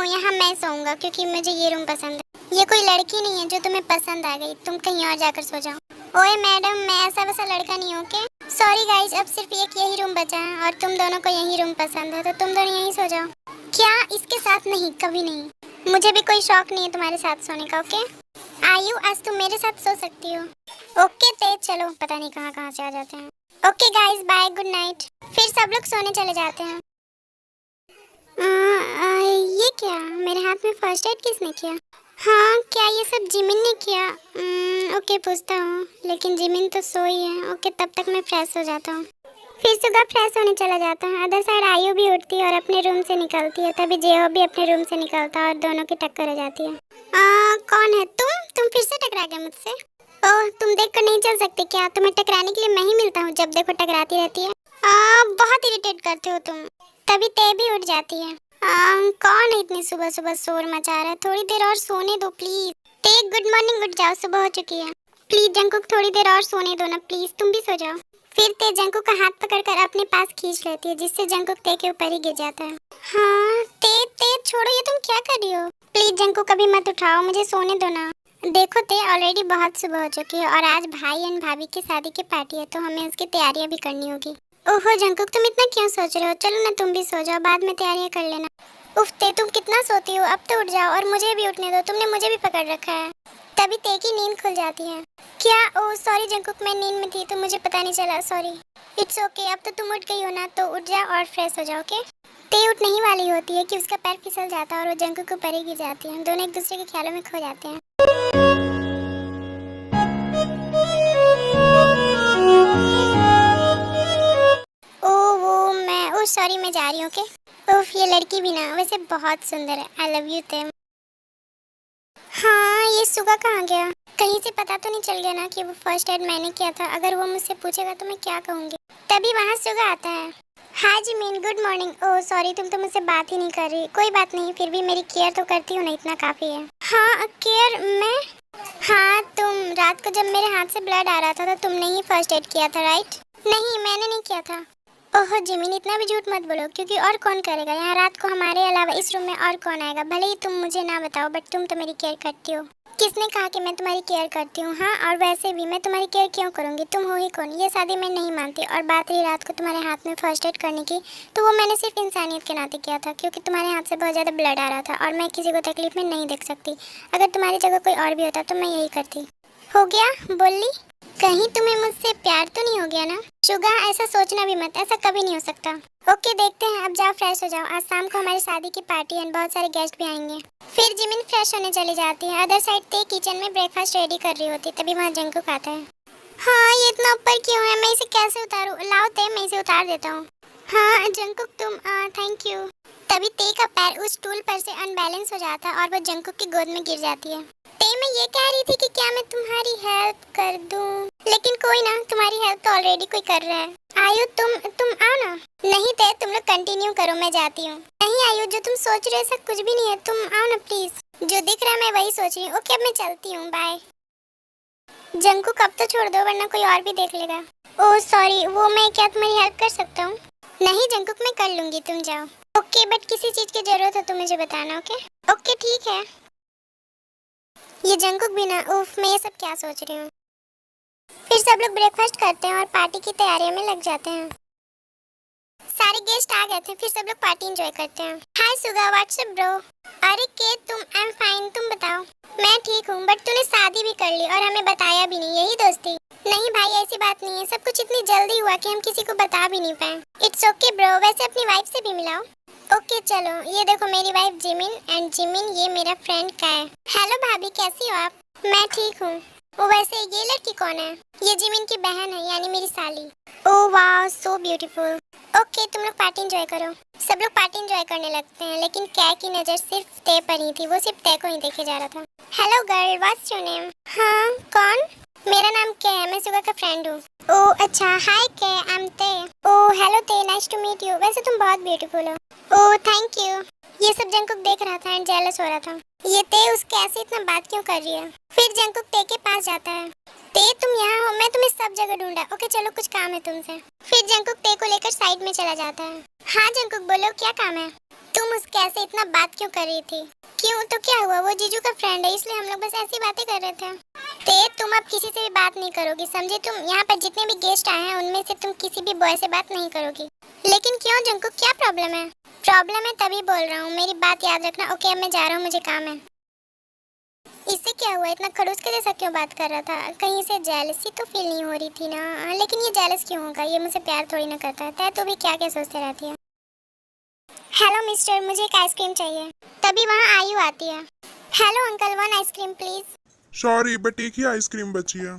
यहाँ मैं सोऊंगा क्योंकि मुझे ये रूम पसंद है। ये कोई लड़की नहीं है जो तुम्हें पसंद आ गई, तुम कहीं और जाकर सो जाओ। ओए मैडम, मैं ऐसा वैसा लड़का नहीं हूँ के। सॉरी गाइस, अब सिर्फ एक यही रूम बचा है और तुम दोनों को यही रूम पसंद है, तो तुम दोनों यहीं सो जाओ। क्या? इसके साथ नहीं, कभी नहीं। मुझे भी कोई शौक नहीं है तुम्हारे साथ सोने का। ओके आयु, आज तुम मेरे साथ सो सकती हो। ओके तेज, चलो, पता नहीं कहाँ कहाँ से आ जाते हैं। Okay guys, bye, good night. फिर सब लोग सोने चले जाते हैं। ये क्या, मेरे हाथ में फर्स्ट एड किसने किया? हाँ, क्या ये सब जिमिन ने किया? ओके पूछता हूँ, लेकिन जिमिन तो सोई है। ओके, तब तक मैं फ्रेश हो जाता हूँ। फिर सुगा फ्रेश होने चला जाता है। अदर साइड आयु भी उठती है और अपने रूम से निकलती है। तभी जेहो भी अपने रूम से निकलता है और दोनों की टक्कर हो जाती है। कौन है तुम फिर से टकरा गए मुझसे? ओह, तुम देख कर नहीं चल सकते क्या? तुम्हें टकराने के लिए मैं ही मिलता हूँ, जब देखो टकराती रहती है। बहुत इरिटेट करते हो तुम। तभी ते भी उठ जाती है। कौन है इतनी सुबह सुबह शोर मचा रहा है? थोड़ी देर और सोने दो प्लीज। ते गुड मॉर्निंग, उठ जाओ, सुबह हो चुकी है। प्लीज जंकुक, थोड़ी देर और सोने दो ना प्लीज, तुम भी सो जाओ। फिर ते जंकुक का हाथ पकड़कर अपने पास खींच लेती है, जिससे जंकुक ते के ऊपर ही गिर जाता है। हाँ ते छोड़ो, ये तुम क्या कर रही हो? प्लीज जंकुक, कभी मत उठाओ, मुझे सोने दो ना। देखो ते, ऑलरेडी बहुत सुबह हो चुकी है और आज भाई एंड भाभी की शादी की पार्टी है, तो हमें उसकी तैयारियां भी करनी होगी। ओहो जंकुक, तुम इतना क्यों सोच रहे हो? चलो ना, तुम भी सो जाओ, बाद में तैयारियां कर लेना। उफ ते, तुम कितना सोती हो? अब तो उठ जाओ और मुझे भी उठने दो, तुमने मुझे भी पकड़ रखा है। तभी ते की नींद खुल जाती है। क्या? ओह सॉरी जंकुक, मैं नींद में थी तो मुझे पता नहीं चला, सॉरी। इट्स ओके, अब तो तुम उठ गई हो ना, तो उठ जाओ और फ्रेश हो जाओ। ओके ते उठने ही वाली होती है कि उसका पैर फिसल जाता है और वो जंकुक को ऊपर ही गिर जाती है। दोनों एक दूसरे के ख्यालों में खो जाते हैं। सॉरी, मैं जा रही हूँ। ओके उफ, ये लड़की भी ना वैसे बहुत सुंदर है। आई लव यू तेम। हाँ, ये सुगा कहाँ गया? कहीं से पता तो नहीं चल गया ना कि वो फर्स्ट एड मैंने किया था? अगर वो मुझसे पूछेगा तो मैं क्या कहूँगी? तभी वहाँ सुगा आता है। Hi Jimin, good morning. Oh sorry, तुम तो मुझसे बात ही नहीं कर रही। कोई बात नहीं, फिर भी मेरी केयर तो करती हूँ ना, इतना काफी है। हाँ केयर? मैं? हाँ तुम, रात को जब मेरे हाथ से ब्लड आ रहा था तो तुमने ही फर्स्ट एड किया था, राइट? नहीं, मैंने नहीं किया था। ओह जिमिन, इतना भी झूठ मत बोलो, क्योंकि और कौन करेगा यहाँ रात को हमारे अलावा? इस रूम में और कौन आएगा? भले ही तुम मुझे ना बताओ, बट तुम तो मेरी केयर करती हो। किसने कहा कि मैं तुम्हारी केयर करती हूँ? हाँ, और वैसे भी मैं तुम्हारी केयर क्यों करूँगी? तुम हो ही कौन? ये शादी मैं नहीं मानती। और बात रही रात को तुम्हारे हाथ में फर्स्ट एड करने की, तो वो मैंने सिर्फ इंसानियत के नाते किया था, क्योंकि तुम्हारे हाथ से बहुत ज़्यादा ब्लड आ रहा था और मैं किसी को तकलीफ में नहीं देख सकती। अगर तुम्हारी जगह कोई और भी होता तो मैं यही करती। हो गया बोली? कहीं तुम्हें मुझसे प्यार तो नहीं हो गया ना? शुगा, ऐसा सोचना भी मत, ऐसा कभी नहीं हो सकता। ओके देखते हैं, अब जाओ फ्रेश हो जाओ, आज शाम को हमारी शादी की पार्टी है, बहुत सारे गेस्ट भी आएंगे। फिर जिमिन फ्रेश होने चली जाती है। अदर साइड ते किचन में ब्रेकफास्ट रेडी कर रही होती, तभी वहाँ जंकुक आता है। हाँ, ये इतना ऊपर क्यों है? मैं इसे कैसे उतारूं? लाओ ते, मैं इसे उतार देता हूँ। हाँ जंकुक, तुम थैंक यू। तभी ते का पैर उस स्टूल पर से अनबैलेंस हो जाता है और वो जंकुक की गोद में गिर जाती है। ते, मैं ये कह रही थी कि क्या मैं तुम्हारी हेल्प कर दूं? लेकिन कोई ना, तुम्हारी हेल्प तो ऑलरेडी कोई कर रहा है। आयु, तुम आओ ना। नहीं ते, तुम लोग कंटिन्यू करो, मैं जाती हूँ। नहीं आयु, जो तुम सोच रहे हो ऐसा कुछ भी नहीं है, तुम आओ ना प्लीज। जो दिख रहा है मैं वही सोच रही हूँ। ओके, अब मैं चलती हूँ, बाय। जंकुक, अब तो छोड़ दो वरना कोई और भी देख लेगा। ओह सॉरी, वो मैं क्या तुम्हारी हेल्प कर सकता हूँ? नहीं जंकुक, मैं कर लूंगी, तुम जाओ। ओके, बट किसी चीज की जरूरत हो तो मुझे बताना। ओके ओके ठीक है। ये जंकुक भी ना, उफ, मैं ये सब क्या सोच रही हूँ। फिर सब लोग ब्रेकफास्ट करते हैं और पार्टी की तैयारियों में लग जाते हैं। सारे गेस्ट आ गए थे, फिर सब लोग पार्टी एंजॉय करते हैं। हाय सुगा, व्हाट्स अप ब्रो? अरे के तुम? आई एम फाइन, तुम बताओ। मैं ठीक हूँ, बट तूने शादी भी कर ली और हमें बताया भी नहीं, यही दोस्ती? नहीं भाई, ऐसी बात नहीं है, सब कुछ इतनी जल्दी हुआ कि हम किसी को बता भी नहीं पाए। इट्स ओके ब्रो, वैसे अपनी वाइफ से भी मिलाओ। ओके चलो, ये देखो मेरी वाइफ जिमिन, एंड जिमिन ये मेरा फ्रेंड काय। हेलो भाभी, कैसी हो आप? मैं ठीक हूँ। वो वैसे ये लड़की कौन है? ये जिमिन की बहन है, यानी मेरी साली। ओह वाह, सो ब्यूटीफुल। ओके, तुम लोग पार्टी एंजॉय करो। सब लोग पार्टी एंजॉय करने लगते हैं, लेकिन कै की नजर सिर्फ ते पर ही थी, वो सिर्फ ते को ही देखे जा रहा था। Hello girl, what's your name? हाँ कौन? मेरा नाम कै है, मैं सुगा का फ्रेंड हूँ। ओह अच्छा, हाय कै, आई एम ते। ओह हेलो ते, नाइस टू मीट यू। वैसे तुम बहुत ब्यूटीफुल हो। Oh thank you. ये सब जंकुक देख रहा था एंड जेलस हो रहा था। ये ते उसके ऐसे इतना बात क्यों कर रही है? फिर जंकुक ते के पास जाता है। ते, तुम यहाँ हो? मैं तुम्हें सब जगह ढूंढा। ओके चलो, कुछ काम है तुमसे। फिर जंकुक ते को लेकर साइड में चला जाता है। हाँ जंकुक, बोलो क्या काम है? तुम तुम उसके ऐसे इतना बात क्यों कर रही थी? क्यों, तो क्या हुआ, वो जीजू का फ्रेंड है इसलिए हम लोग बस ऐसी बातें कर रहे थे। तुम अब किसी से भी बात नहीं करोगी, समझे? तुम यहाँ पर जितने भी गेस्ट आए हैं उनमें से तुम किसी भी बॉय से बात नहीं करोगी। लेकिन क्यों जंकुक, क्या प्रॉब्लम है? प्रॉब्लम है तभी बोल रहा हूँ, मेरी बात याद रखना। ओके, अब मैं जा रहा हूँ, मुझे काम है। इससे क्या हुआ, इतना खड़ूस के जैसा क्यों बात कर रहा था? कहीं से जेलसी तो फील नहीं हो रही थी ना? लेकिन ये जेलस क्यों होगा, ये मुझसे प्यार थोड़ी ना करता है। तो भी क्या क्या सोचते रहती है। हेलो मिस्टर, मुझे एक आइसक्रीम चाहिए। तभी वहाँ आयु आती है। Hello uncle, one ice cream please. Sorry but एक ही आइसक्रीम बची है।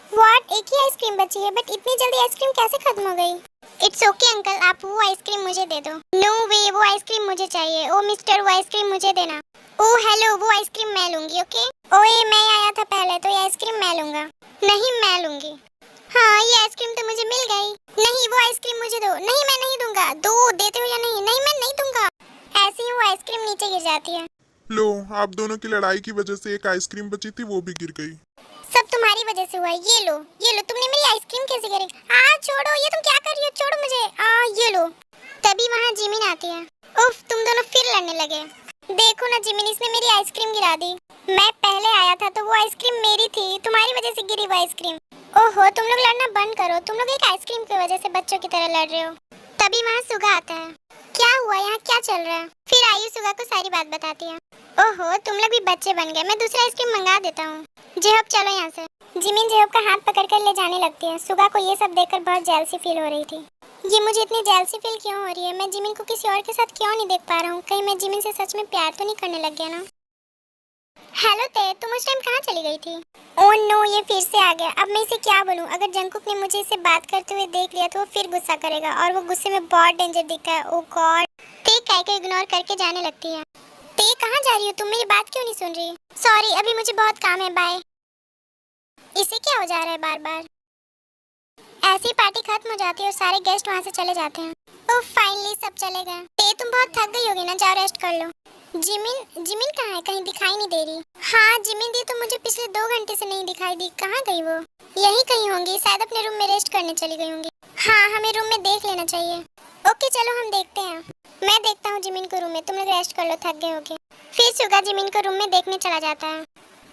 व्हाट, एक ही आइसक्रीम बची है? बट इतनी जल्दी आइसक्रीम कैसे खत्म हो गई? इट्स ओके अंकल, आप वो आइसक्रीम मुझे दे दो। नो वे, वो आइसक्रीम मुझे चाहिए। ओ मिस्टर, वो आइसक्रीम मुझे देना। ओ हेलो, वो आइसक्रीम मैं लूंगी। ओके। ओए, मैं आया था पहले, तो ये आइसक्रीम मैं लूंगा। नहीं, मैं लूंगी। हाँ, ये आइसक्रीम तो मुझे मिल गई। नहीं, वो आइसक्रीम मुझे दो। नहीं, मैं नहीं दूंगा। दो, देते हो या नहीं? नहीं, मैं नहीं दूंगा। ऐसे ही वो आइसक्रीम नीचे गिर जाती है। लो, आप दोनों की लड़ाई की वजह से एक आइसक्रीम बची थी, वो भी गिर गई। सब तुम्हारी वजह से हुआ है। ये लो, ये लो। तुमने मेरी आइसक्रीम कैसे गिरी? छोड़ो, ये तुम क्या कर रही हो? छोड़ो मुझे। ये लो। तभी वहाँ जिमिन आती है। उफ, तुम दोनों फिर लड़ने लगे। देखो ना जिमिन, इसने मेरी आइसक्रीम गिरा दी। मैं पहले आया था तो वो आइसक्रीम मेरी थी, तुम्हारी वजह से गिरी वो आइसक्रीम। ओहो, तुम लोग लड़ना बंद करो। तुम लोग एक आइसक्रीम की वजह से बच्चों की तरह लड़ रहे हो। तभी वहाँ सुगा आता है। क्या हुआ, यहाँ क्या चल रहा है? फिर आयु सुगा को सारी बात बताती है। ओहो, तुम लोग भी बच्चे बन गए। मैं दूसरा आइसक्रीम मंगा देता हूँ। जेहब, चलो यहाँ से। जिमिन जेहब का हाथ पकड़कर ले जाने लगती है। सुगा को ये सब देखकर बहुत जेलसी फील हो रही थी। ये मुझे इतनी जेलसी फील क्यों हो रही है? मैं जिमिन को किसी और के साथ क्यों नहीं देख पा रहा हूँ? कहीं मैं जिमिन से सच में प्यार तो नहीं करने लग गया ना? हेलो ते, तुम उस टाइम कहाँ चली गई थी? ओह नो, ये फिर से आ गया। अब मैं इसे क्या बोलूँ? अगर जंकुक ने मुझे इसे बात करते हुए देख लिया तो वो फिर गुस्सा करेगा, और वो गुस्से में बहुत डेंजर दिखता है। ओह गॉड। ते कह के इग्नोर करके जाने लगती है। ते, कहाँ जा रही हो तुम? मेरी बात क्यों नहीं सुन रही? सॉरी, अभी मुझे बहुत काम है, बाय। इसे क्या हो जा रहा है बार बार? ऐसी पार्टी खत्म हो जाती है और सारे गेस्ट वहाँ से चले जाते हैं। ओह फाइनली सब चले गए। ते, तुम बहुत थक गई होगी ना, जाओ रेस्ट कर लो। जिमिन कहाँ है? कहीं दिखाई नहीं दे रही। हाँ, जिमिन दी तो मुझे पिछले 2 घंटे से नहीं दिखाई दी। कहाँ गई वो? यहीं कहीं होंगी, शायद अपने रूम में रेस्ट करने चली गई होंगी। हाँ, हमें रूम में देख लेना चाहिए। ओके चलो, हम देखते हैं। मैं देखता हूँ जिमिन को रूम में, तुम लोग रेस्ट कर लो, थक गए होगे। फिर सुगा जिमिन को रूम में देखने चला जाता है।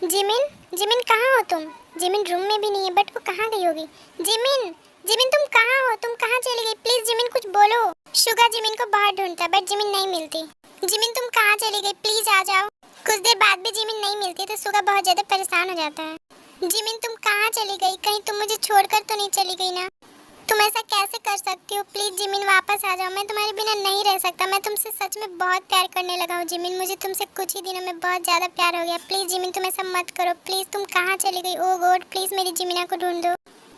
जिमिन कहाँ हो तुम? जिमिन रूम में भी नहीं है, बट वो कहाँ गई होगी? जिमिन तुम कहाँ हो? तुम कहाँ चली गई? प्लीज जिमिन कुछ बोलो। सुगा जिमिन को बाहर ढूंढता है बट जिमिन नहीं मिलती। जिमिन तुम कहाँ चली गई? प्लीज आ जाओ। कुछ देर बाद भी जिमिन नहीं मिलती तो सुगा बहुत ज्यादा परेशान हो जाता है। जिमिन तुम कहाँ चली गई? कहीं तुम मुझे छोड़कर तो नहीं चली गई ना? तुम ऐसा कैसे कर सकती हो? प्लीज जिमिन वापस आ जाओ, मैं तुम्हारे बिना नहीं रह सकता। मैं तुमसे सच में बहुत प्यार करने लगा हूँ जिमिन, मुझे तुमसे कुछ ही दिनों में बहुत ज्यादा प्यार हो गया। प्लीज जिमिन तुम ऐसा मत करो। प्लीज, तुम कहाँ चली गई? ओह गॉड, प्लीज मेरी जिमिना को ढूंढ दो।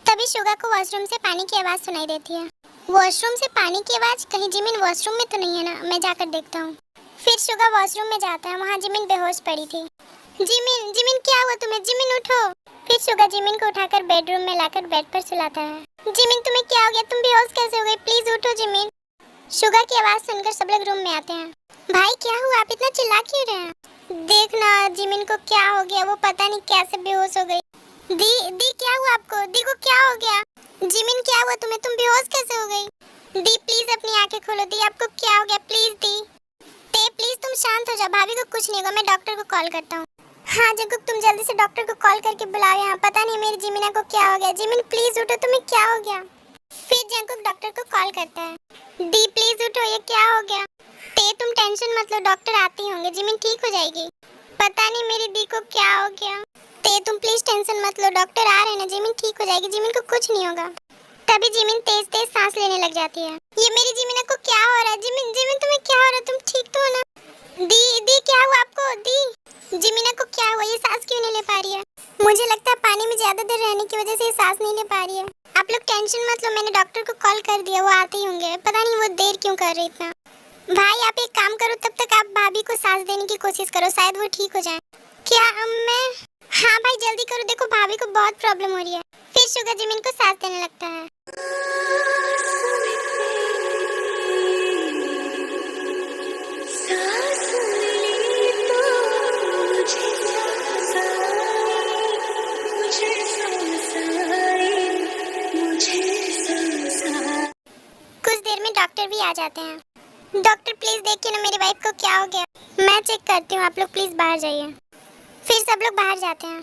तभी शुगा को वॉशरूम से पानी की आवाज सुनाई देती है। वॉशरूम से पानी की आवाज? कहीं जिमिन वॉशरूम में तो नहीं है ना? मैं जाकर देखता हूँ। फिर शुगा वॉशरूम में जाता है, वहाँ जिमिन बेहोश पड़ी थी। जिमिन क्या हुआ तुम्हें? जिमिन उठो। फिर शुगा जिमिन को उठाकर बेडरूम में लाकर बेड पर सुलाता है। जिमिन तुम्हें क्या हो गया? तुम बेहोश कैसे हो गई? प्लीज उठो जिमिन। शुगा की आवाज सुनकर सब लोग रूम में आते हैं। भाई क्या हुआ, आप इतना चिल्ला क्यों रहे हैं? देखना जिमिन को क्या हो गया, वो पता नहीं कैसे बेहोश हो गई। दी क्या हुआ आपको? दी को क्या हो गया? जिमिन क्या हुआ तुम्हें? तुम बेहोश कैसे हो गई? दी प्लीज अपनी आंखें खोलो। दी आपको क्या हो गया? प्लीज दी। ते प्लीज तुम शांत हो जाओ, भाभी को कुछ नहीं होगा, मैं डॉक्टर को कॉल करता हूँ। हाँ जंकुक, तुम जल्दी से डॉक्टर को कॉल करके बुलाओ यहाँ, पता नहीं मेरी जिमिना को क्या हो गया। जिमिन प्लीज उठो, तुम्हें क्या हो गया? फिर जंकुक डॉक्टर को कॉल करता है। दी प्लीज उठो, ये क्या हो गया? ते तुम टेंशन मत लो, डॉक्टर आते ही होंगे, जिमिन ठीक हो जाएगी। पता नहीं मेरी दी को क्या हो गया। ते तुम प्लीज टेंशन मत लो, डॉक्टर आ रहे हैं ना, जिमिन ठीक हो जाएगी, जिमिन को कुछ नहीं होगा। तभी जिमिन तेज तेज सांस लेने लग जाती है। ये मेरी जिमिना को क्या हो रहा है? जिमिन तुम्हें क्या हो रहा है? तुम ठीक तो हो ना? दी क्या हुआ आपको? दी जिमिना को क्या हुआ? ये सांस क्यों नहीं ले पा रही है? मुझे लगता है पानी में ज्यादा देर रहने की वजह से ये सांस नहीं ले पा रही है। आप लोग टेंशन मत लो, मैंने डॉक्टर को कॉल कर दिया, वो आते ही होंगे। पता नहीं वो देर क्यों कर रहे इतना। भाई आप एक काम करो, तब तक आप भाभी को सांस देने की कोशिश करो, शायद वो ठीक हो जाए। क्या मैं? हाँ भाई जल्दी करो, देखो भाभी को बहुत प्रॉब्लम हो रही है। फिर शुगर जिमिन को सांस देने लगता है। कुछ देर में डॉक्टर भी आ जाते हैं। डॉक्टर प्लीज देखिए ना मेरी वाइफ को क्या हो गया। मैं चेक करती हूँ, आप लोग प्लीज बाहर जाइए। फिर सब लोग बाहर जाते हैं।